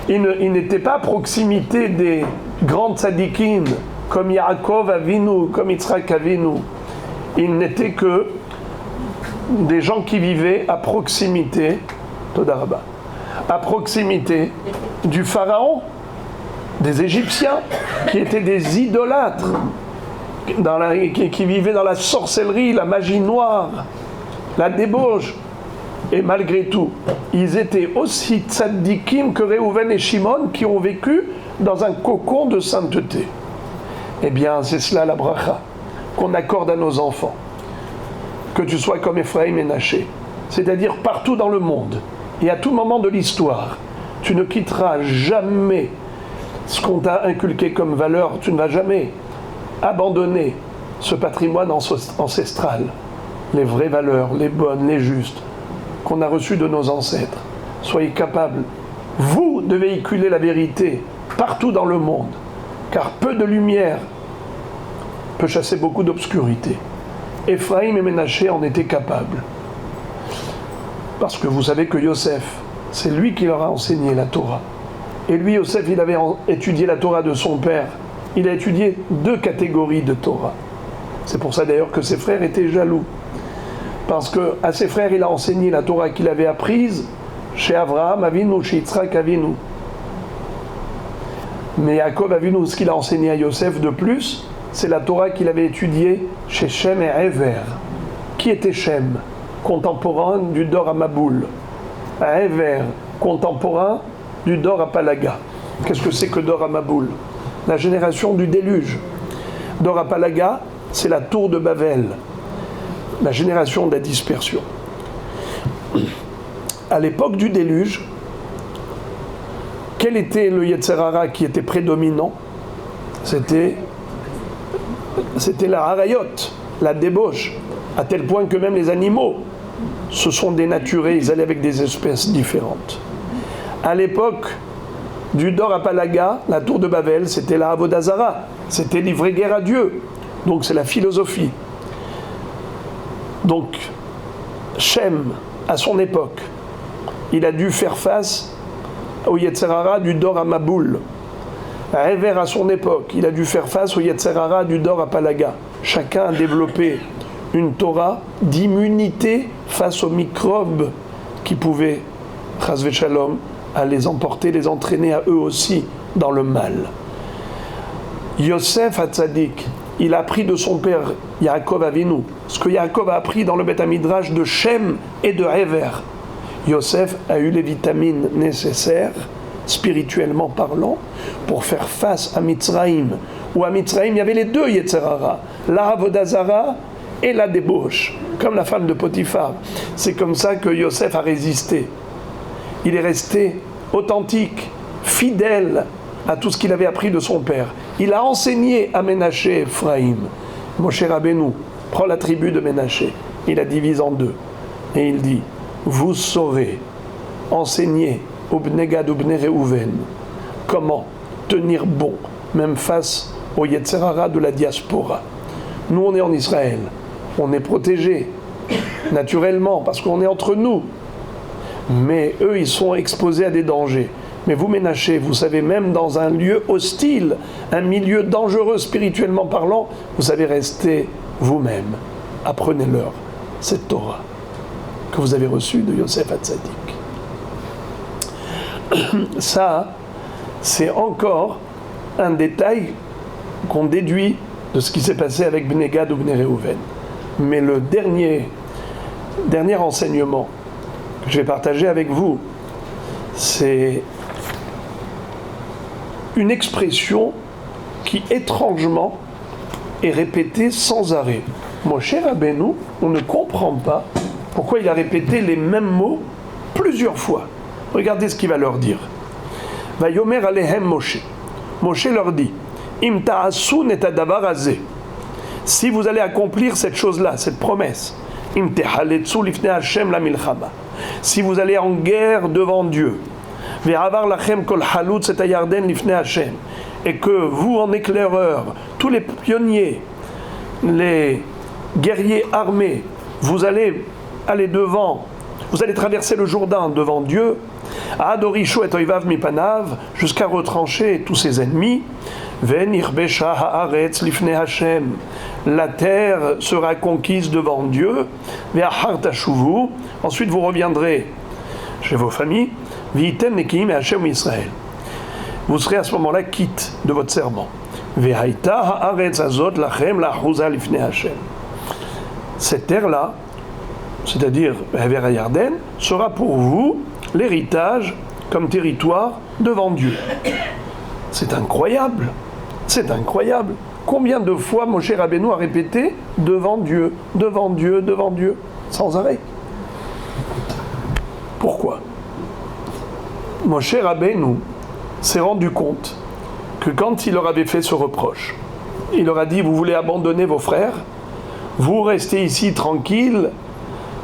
Ils n'étaient pas à proximité des grands tzadikim comme Yaakov Avinu, comme Yitzhak Avinu. Ils n'étaient que des gens qui vivaient à proximité Todaraba, à proximité du pharaon, des Égyptiens, qui étaient des idolâtres, qui vivaient dans la sorcellerie, la magie noire, la débauche. Et malgré tout, ils étaient aussi tzaddikim que Réhouven et Shimon, qui ont vécu dans un cocon de sainteté. Eh bien, c'est cela la bracha qu'on accorde à nos enfants. Que tu sois comme Ephraim et Ménaché, c'est-à-dire partout dans le monde et à tout moment de l'histoire, tu ne quitteras jamais ce qu'on t'a inculqué comme valeur, tu ne vas jamais abandonner ce patrimoine ancestral, les vraies valeurs, les bonnes, les justes, qu'on a reçues de nos ancêtres. Soyez capables, vous, de véhiculer la vérité partout dans le monde, car peu de lumière peut chasser beaucoup d'obscurité. Ephraim et Ménaché en étaient capables. Parce que vous savez que Yosef, c'est lui qui leur a enseigné la Torah. Et lui, Yosef, il avait étudié la Torah de son père. Il a étudié 2 catégories de Torah. C'est pour ça d'ailleurs que ses frères étaient jaloux. Parce qu'à ses frères, il a enseigné la Torah qu'il avait apprise chez Avraham Avinu, chez Yitzhak Avinu. Mais Yaakov Avinu, ce qu'il a enseigné à Yosef de plus, c'est la Torah qu'il avait étudiée chez Shem et Ever. Qui était Shem? Contemporain du Dor à Maboul. Ever, contemporain du Dor à Palaga. Qu'est-ce que c'est que Dor à Maboul? La génération du déluge. Dor à Palaga, c'est la tour de Babel. La génération de la dispersion. À l'époque du déluge, quel était le Yetzer Hara qui était prédominant? C'était la harayot, la débauche, à tel point que même les animaux se sont dénaturés, ils allaient avec des espèces différentes. À l'époque du Dor à Palaga, la tour de Babel, c'était la Avodah Zara, c'était livrer guerre à Dieu, donc c'est la philosophie. Donc, Shem, à son époque, il a dû faire face au Yetzer Hara du Dor à Maboul. Ever, à son époque, il a dû faire face au Yetzer Hara du Dor à Palaga. Chacun a développé une Torah d'immunité face aux microbes qui pouvaient, chas v'shalom, à les emporter, les entraîner à eux aussi dans le mal. Yosef Hatzadik, il a appris de son père Yaakov Avinu, ce que Yaakov a appris dans le Beth Midrash de Shem et de Ever. Yosef a eu les vitamines nécessaires, spirituellement parlant, pour faire face à Mitzraïm. Où à Mitzraïm, il y avait les 2 Yetzer Hara, la Avodah Zara et la débauche, comme la femme de Potiphar. C'est comme ça que Yosef a résisté. Il est resté authentique, fidèle à tout ce qu'il avait appris de son père. Il a enseigné à Ménaché Ephraim. Moshe Rabbeinu prend la tribu de Ménaché, il la divise en 2. Et il dit, vous saurez enseigner au Bnei Gad ou Bnei Réhouven comment tenir bon, même face au Yetzer Hara de la diaspora. Nous, on est en Israël, on est protégés, naturellement, parce qu'on est entre nous. Mais eux, ils sont exposés à des dangers. Mais vous, Ménaché, vous savez, même dans un lieu hostile, un milieu dangereux spirituellement parlant, vous savez rester vous-même. Apprenez-leur cette Torah que vous avez reçue de Yosef Hatzadik. Ça, c'est encore un détail qu'on déduit de ce qui s'est passé avec Bnei Gad ou Bnei Réhouven. Mais le dernier enseignement que je vais partager avec vous, c'est une expression qui, étrangement, est répétée sans arrêt. Moshe Rabbeinu, on ne comprend pas pourquoi il a répété les mêmes mots plusieurs fois. Regardez ce qu'il va leur dire. Vayomer alehem Moshe. Moshe leur dit, Im ta'asun et adavar azeh. Si vous allez accomplir cette chose-là, cette promesse, Im tehaletzu lifnei Hashem la milchama. Si vous allez en guerre devant Dieu, ve'avar lachem kol halutz et ayarden lifnei Hashem, et que vous, en éclaireur, tous les pionniers, les guerriers armés, vous allez aller devant, vous allez traverser le Jourdain devant Dieu, Adorisho et oivav mipanav, jusqu'à retrancher tous ses ennemis, ve'nirbesha haaretz lifnei Hashem, la terre sera conquise devant Dieu, ve'achar tashuvu, ensuite vous reviendrez chez vos familles, V'item nekiim et Hachem Israël. Vous serez à ce moment-là quitte de votre serment. Vehaïta haaretz azot lachem lachuza lifnei Hachem. Cette terre-là, c'est-à-dire vers Yarden, sera pour vous l'héritage comme territoire devant Dieu. C'est incroyable. C'est incroyable. Combien de fois Moshe Rabbeinu a répété devant Dieu, devant Dieu, devant Dieu, sans arrêt. Pourquoi ? Moshe Rabbeinu s'est rendu compte que quand il leur avait fait ce reproche, il leur a dit, vous voulez abandonner vos frères, vous restez ici tranquille,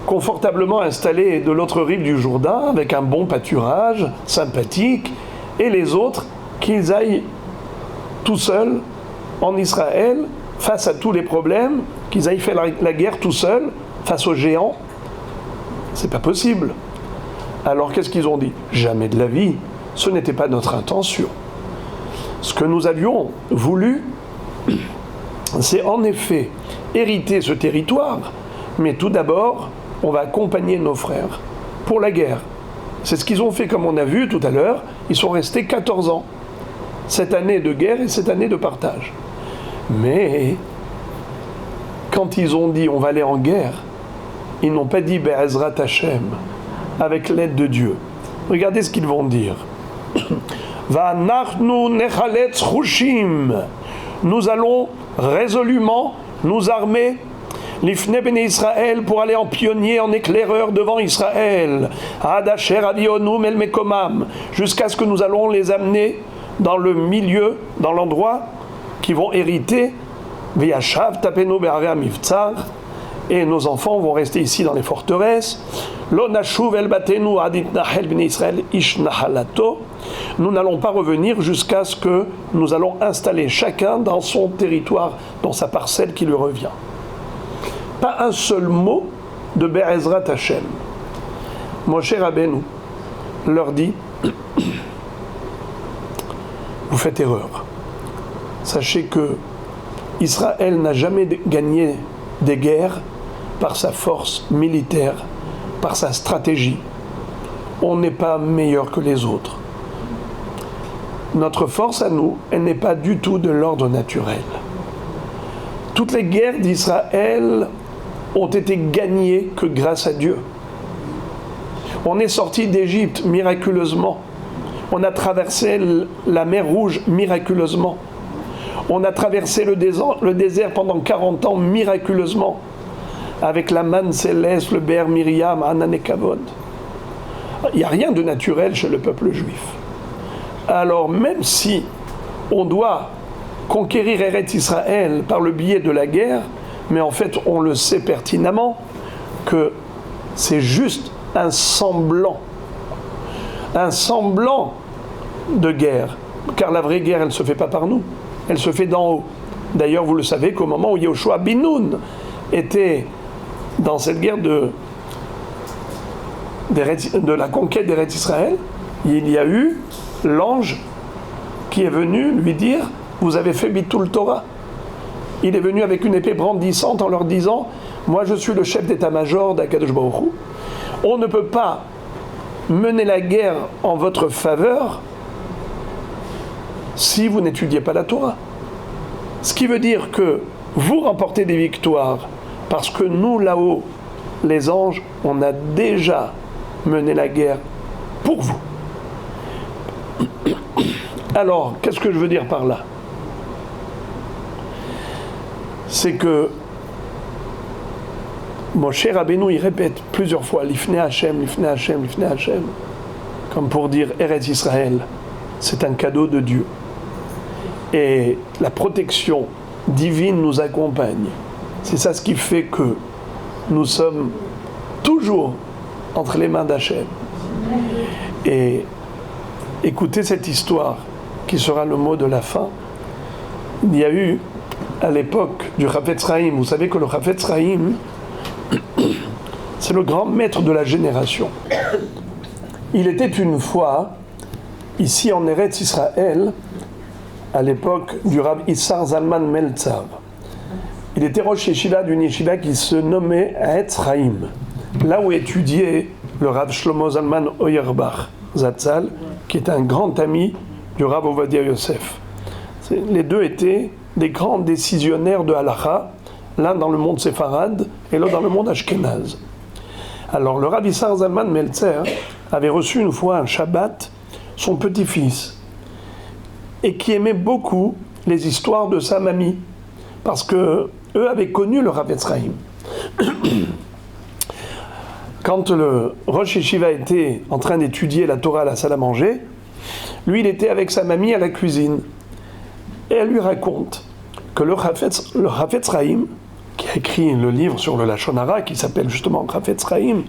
confortablement installés de l'autre rive du Jourdain, avec un bon pâturage, sympathique, et les autres, qu'ils aillent tout seuls en Israël, face à tous les problèmes, qu'ils aillent faire la guerre tout seuls, face aux géants. C'est pas possible. Alors qu'est-ce qu'ils ont dit ? Jamais de la vie. Ce n'était pas notre intention. Ce que nous avions voulu, c'est en effet hériter ce territoire, mais tout d'abord, on va accompagner nos frères pour la guerre. C'est ce qu'ils ont fait, comme on a vu tout à l'heure. Ils sont restés 14 ans. Cette année de guerre et cette année de partage. Mais, quand ils ont dit on va aller en guerre, ils n'ont pas dit Be'ezrat Hashem, avec l'aide de Dieu. Regardez ce qu'ils vont dire. Va'anachnu nechaletz chushim. Nous allons résolument nous armer l'ifnei bnei Israël pour aller en pionnier, en éclaireur devant Israël. Ad asher avionu mel mekomam. Jusqu'à ce que nous allons les amener dans le milieu, dans l'endroit qui vont hériter, V'yashav tapenu be'arei hamivtzar, et nos enfants vont rester ici dans les forteresses. Lo nashuv el batenu ad itnachel bnei Israël ish nahalato. Nous n'allons pas revenir jusqu'à ce que nous allons installer chacun dans son territoire, dans sa parcelle qui lui revient. Pas un seul mot de Be'ezrat Hashem. Moshe Rabbeinu leur dit, vous faites erreur. Sachez que Israël n'a jamais gagné des guerres par sa force militaire, par sa stratégie. On n'est pas meilleur que les autres. Notre force à nous, elle n'est pas du tout de l'ordre naturel. Toutes les guerres d'Israël ont été gagnées que grâce à Dieu. On est sorti d'Égypte miraculeusement. On a traversé la mer Rouge miraculeusement. On a traversé le désert pendant 40 ans miraculeusement, avec la manne céleste, le Be'er Miriam, Hanan et Kavod. Il n'y a rien de naturel chez le peuple juif. Alors même si on doit conquérir Eretz Israël par le biais de la guerre, mais en fait on le sait pertinemment que c'est juste un semblant de guerre, car la vraie guerre elle ne se fait pas par nous, elle se fait d'en haut. D'ailleurs vous le savez qu'au moment où Yoshua bin Nun était dans cette guerre de la conquête d'Eretz Israël, il y a eu l'ange qui est venu lui dire vous avez fait Bitul Torah. Il est venu avec une épée brandissante en leur disant moi je suis le chef d'état-major d'Akadosh Baruch Hu. On ne peut pas mener la guerre en votre faveur si vous n'étudiez pas la Torah. Ce qui veut dire que vous remportez des victoires parce que nous là-haut, les anges, on a déjà mené la guerre pour vous. Alors, qu'est-ce que je veux dire par là ? C'est que Moshe Rabbeinu, il répète plusieurs fois l'ifnei Hashem, l'ifnei Hashem, l'ifnei Hashem, comme pour dire Eretz Israël, c'est un cadeau de Dieu. Et la protection divine nous accompagne. C'est ça ce qui fait que nous sommes toujours entre les mains d'Hachem. Et écoutez cette histoire qui sera le mot de la fin. Il y a eu à l'époque du Chafetz Chaim, vous savez que le Chafetz Chaim, c'est le grand maître de la génération. Il était une fois, ici en Eretz Israël, à l'époque du Rav Issar Zalman Meltzav. Il était rosh yeshiva d'une yeshiva qui se nommait Etz Chaim, là où étudiait le Rav Shlomo Zalman Auerbach Zatzal, qui est un grand ami du Rav Ovadia Yosef. Les deux étaient des grands décisionnaires de Halacha, l'un dans le monde séfarade et l'autre dans le monde ashkénaze. Alors le Rav Issar Zalman Meltzer avait reçu une fois un Shabbat son petit-fils, et qui aimait beaucoup les histoires de sa mamie, parce que eux avaient connu le Rav Etzraïm. Quand le Rosh Yeshiva était en train d'étudier la Torah à la salle à manger, lui il était avec sa mamie à la cuisine, et elle lui raconte que le Rav Etzraïm, qui a écrit le livre sur le Lachon Hara, qui s'appelle justement Rav Etzraïm,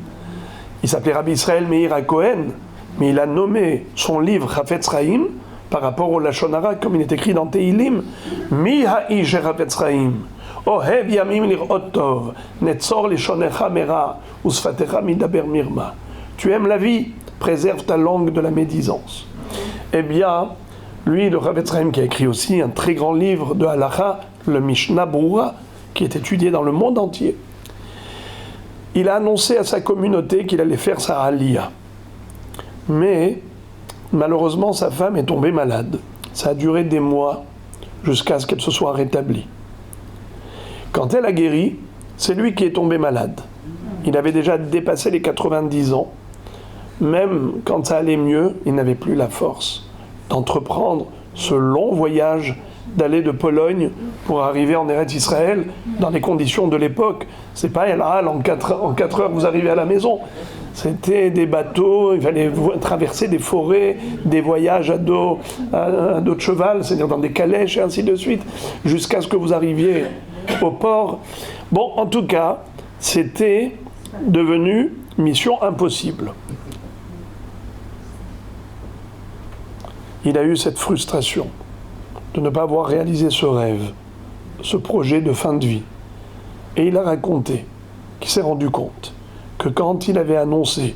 il s'appelait Rabbi Israël Meir HaKohen, mais il a nommé son livre Rav Etzraïm par rapport au Lachon Hara, comme il est écrit dans Tehilim, Mi ha'ish Rav Etzraïm, ohev yamim lir'ot tov, netzor lishonecha mera, usfatecha midaber mirma. Tu aimes la vie, préserve ta langue de la médisance. Eh bien, lui, le Rav Etzraïm, qui a écrit aussi un très grand livre de Halacha, le Mishnah Brura, qui est étudié dans le monde entier, il a annoncé à sa communauté qu'il allait faire sa Aliyah. Mais malheureusement, sa femme est tombée malade. Ça a duré des mois jusqu'à ce qu'elle se soit rétablie. Quand elle a guéri, c'est lui qui est tombé malade. Il avait déjà dépassé les 90 ans. Même quand ça allait mieux, il n'avait plus la force d'entreprendre ce long voyage, d'aller de Pologne pour arriver en Eretz Israël dans les conditions de l'époque. C'est pas El Al, en 4 heures vous arrivez à la maison. C'était des bateaux, il fallait traverser des forêts, des voyages à dos de cheval, c'est-à-dire dans des calèches et ainsi de suite, jusqu'à ce que vous arriviez au port. Bon, en tout cas, c'était devenu mission impossible. Il a eu cette frustration de ne pas avoir réalisé ce rêve, ce projet de fin de vie. Et il a raconté qu'il s'est rendu compte que quand il avait annoncé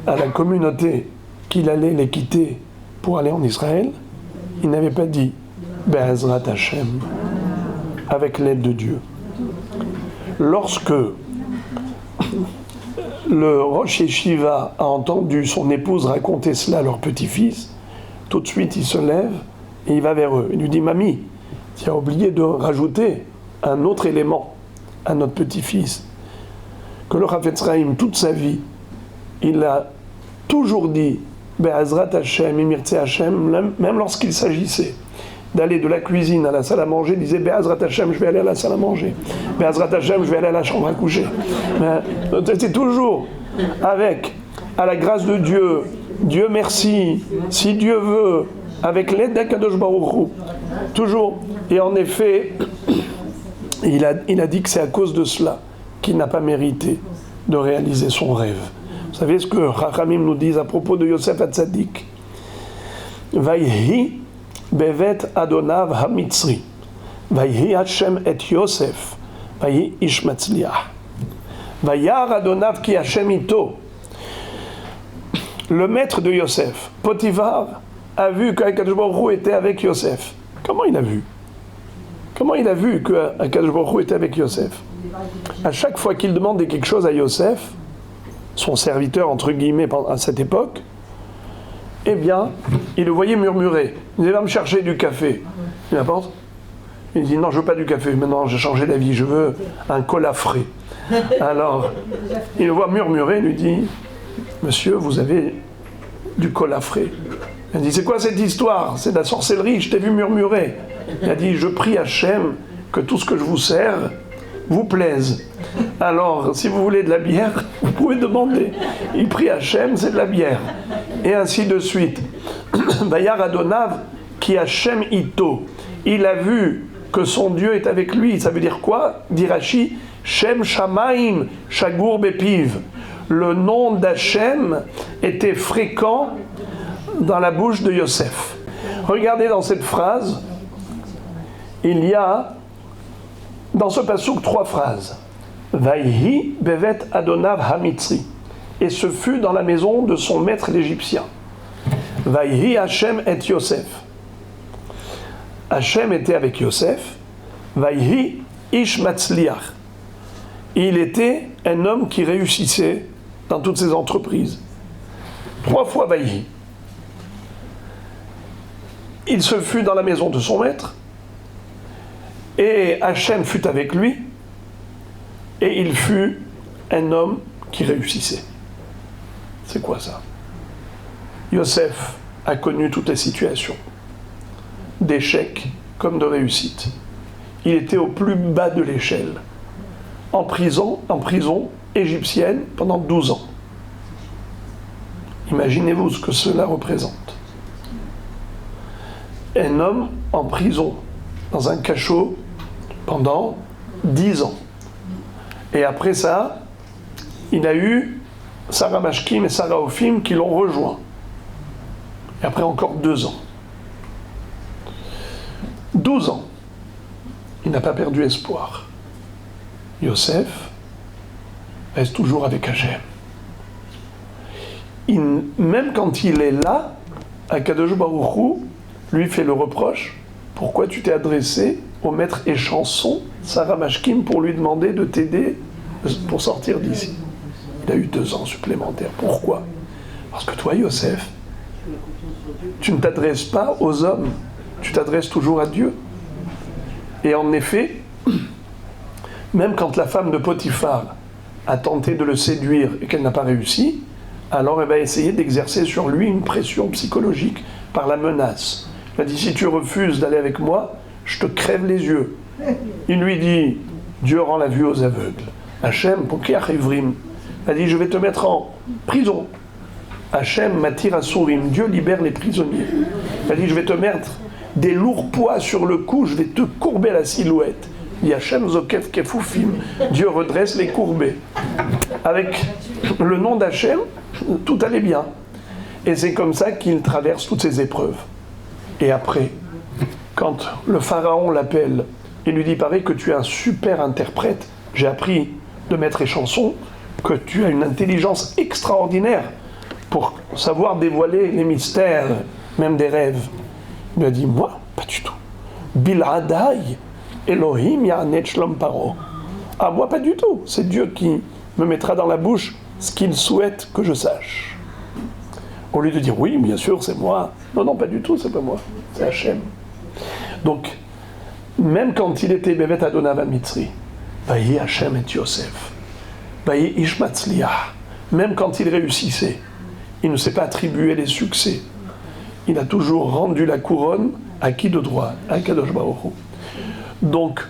à la communauté qu'il allait les quitter pour aller en Israël, il n'avait pas dit « Be'ezrat Hashem » avec l'aide de Dieu. Lorsque le Rosh Yeshiva a entendu son épouse raconter cela à leur petit-fils, tout de suite il se lève et il va vers eux. Il lui dit « Mamie, tu as oublié de rajouter un autre élément à notre petit-fils. » Que le Rav Etzraïm, toute sa vie, il a toujours dit Be'ezrat Hashem, Imirtze Hashem, même lorsqu'il s'agissait d'aller de la cuisine à la salle à manger, il disait Be'ezrat Hashem, je vais aller à la salle à manger. Be'ezrat Hashem, je vais aller à la chambre à coucher. C'est toujours avec, à la grâce de Dieu, Dieu merci, si Dieu veut, avec l'aide d'Akadosh Baruch Hu, toujours. Et en effet, il a dit que c'est à cause de cela qu'il n'a pas mérité de réaliser son rêve. Vous savez ce que Chachamim nous disent à propos de Yosef Hatzadik? Vayhi bevet Adonav hamitzri, vayhi Hashem et Yosef, vayhi ish matzliach, vayar Adonav ki Hashem ito. Le maître de Yosef, Potiphar, a vu qu'Akadosh Baruch Hu était avec Yosef. Comment il a vu? Comment il a vu qu'Akadosh Baruch Hu était avec Yosef? À chaque fois qu'il demandait quelque chose à Yosef, son serviteur entre guillemets à cette époque, eh bien, il le voyait murmurer. Il disait, va me chercher du café. Il apporte. Il dit, non, je veux pas du café. Maintenant, j'ai changé d'avis. Je veux un cola frais. Alors, il le voit murmurer. Il lui dit, monsieur, vous avez du cola frais. Il dit, c'est quoi cette histoire? C'est de la sorcellerie. Je t'ai vu murmurer. Il a dit, je prie Hachem que tout ce que je vous sers vous plaise. Alors, si vous voulez de la bière, vous pouvez demander. Il prie Hachem, c'est de la bière. Et ainsi de suite. Bayar Adonav, qui Hachem ito. Il a vu que son Dieu est avec lui. Ça veut dire quoi? Dit Rashi, Shem Shamaim, Shagur Bepiv. Le nom d'Hachem était fréquent dans la bouche de Yosef. Regardez dans cette phrase, il y a dans ce passouk 3 phrases. Vayhi bevet Adonav hamitzri. Et ce fut dans la maison de son maître l'Égyptien. Vayhi Hashem et Yosef. Hashem était avec Yosef. Vayhi ish matzliach. Il était un homme qui réussissait dans toutes ses entreprises. 3 fois Vaïhi. Il se fut dans la maison de son maître, et Hachem fut avec lui, et il fut un homme qui réussissait. C'est quoi ça? Yosef a connu toutes les situations, d'échecs comme de réussite. Il était au plus bas de l'échelle, en prison égyptienne pendant 12 ans. Imaginez-vous ce que cela représente. Un homme en prison, dans un cachot, pendant 10 ans. Et après ça, il a eu Sarah Mashkim et Sarah Ophim qui l'ont rejoint. Et après encore 2 ans. 12 ans. Il n'a pas perdu espoir. Yosef reste toujours avec Hachem. Même quand il est là, Akadosh Baruch Hu lui fait le reproche: pourquoi tu t'es adressé au maître échanson Sarah Mashkim pour lui demander de t'aider pour sortir d'ici? Il a eu 2 ans supplémentaires. Pourquoi? Parce que toi, Yosef, tu ne t'adresses pas aux hommes, tu t'adresses toujours à Dieu. Et en effet, même quand la femme de Potiphar a tenté de le séduire et qu'elle n'a pas réussi, alors elle va essayer d'exercer sur lui une pression psychologique par la menace. Elle dit: si tu refuses d'aller avec moi, je te crève les yeux. Il lui dit: Dieu rend la vue aux aveugles. Hachem, pokeach ivrim. Elle dit: je vais te mettre en prison. Hachem matir asurim. Dieu libère les prisonniers. Elle dit: je vais te mettre des lourds poids sur le cou, je vais te courber la silhouette. Il y a Hachem zokef kefoufim. Dieu redresse les courbés. Avec le nom d'Hachem, tout allait bien. Et c'est comme ça qu'il traverse toutes ces épreuves. Et après, quand le pharaon l'appelle et lui dit: paraît que tu es un super interprète, j'ai appris de maître et chanson que tu as une intelligence extraordinaire pour savoir dévoiler les mystères, même des rêves. Il lui a dit: moi, pas du tout. Bil'adai, Elohim ya'anet shlom paro. Ah, moi, pas du tout. C'est Dieu qui me mettra dans la bouche ce qu'il souhaite que je sache. Au lieu de dire: oui, bien sûr, c'est moi. Non, non, pas du tout, c'est pas moi. C'est Hachem. Donc, même quand il était Bevet Adonav Mitzri, Vayi Hachem et Yosef, Vayi Ish Matzliah, même quand il réussissait, il ne s'est pas attribué les succès. Il a toujours rendu la couronne à qui de droit? À Kadosh Baruch Hu. Donc,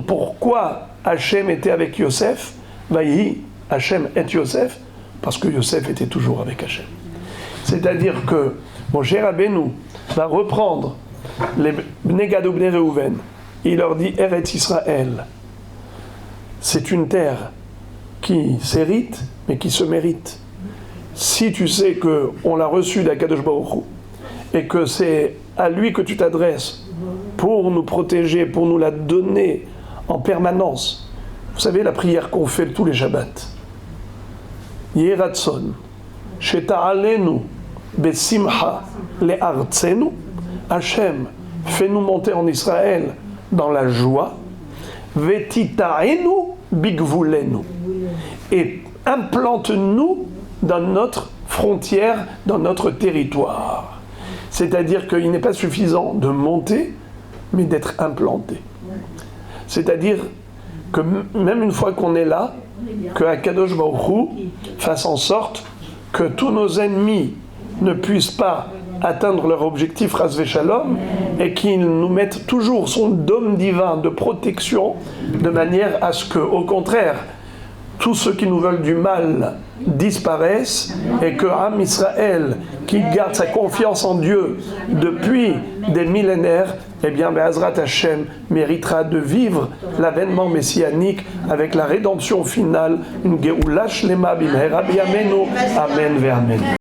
pourquoi Hachem était avec Yosef? Vayi Hachem et Yosef, parce que Yosef était toujours avec Hachem. C'est-à-dire que Moshe Rabbeinu va reprendre les Bnei Gad ou Bnei Reuven, il leur dit: Eretz Israël, c'est une terre qui s'hérite, mais qui se mérite. Si tu sais qu'on l'a reçu d'Akadosh Baruch Hu, et que c'est à lui que tu t'adresses pour nous protéger, pour nous la donner en permanence. Vous savez la prière qu'on fait tous les Shabbats. Yeratson, Sheta'alenu, Besimcha, Le'artzenu, Hachem, fais-nous monter en Israël dans la joie, Vetita'enu, Bigvulenu, et implante-nous dans notre frontière, dans notre territoire. C'est-à-dire qu'il n'est pas suffisant de monter, mais d'être implanté. C'est-à-dire que même une fois qu'on est là, que Akadosh Baruch Hu fasse en sorte que tous nos ennemis ne puissent pas atteindre leur objectif Ras Veshalom, et qu'il nous mette toujours son dôme divin de protection, de manière à ce que, au contraire, tous ceux qui nous veulent du mal disparaissent, et que Am Israël, qui garde sa confiance en Dieu depuis des millénaires, eh bien, Be'ezrat Hashem méritera de vivre l'avènement messianique avec la rédemption finale, une Geoula Shlema b'mehera b'yameinu. Amen ve'amen.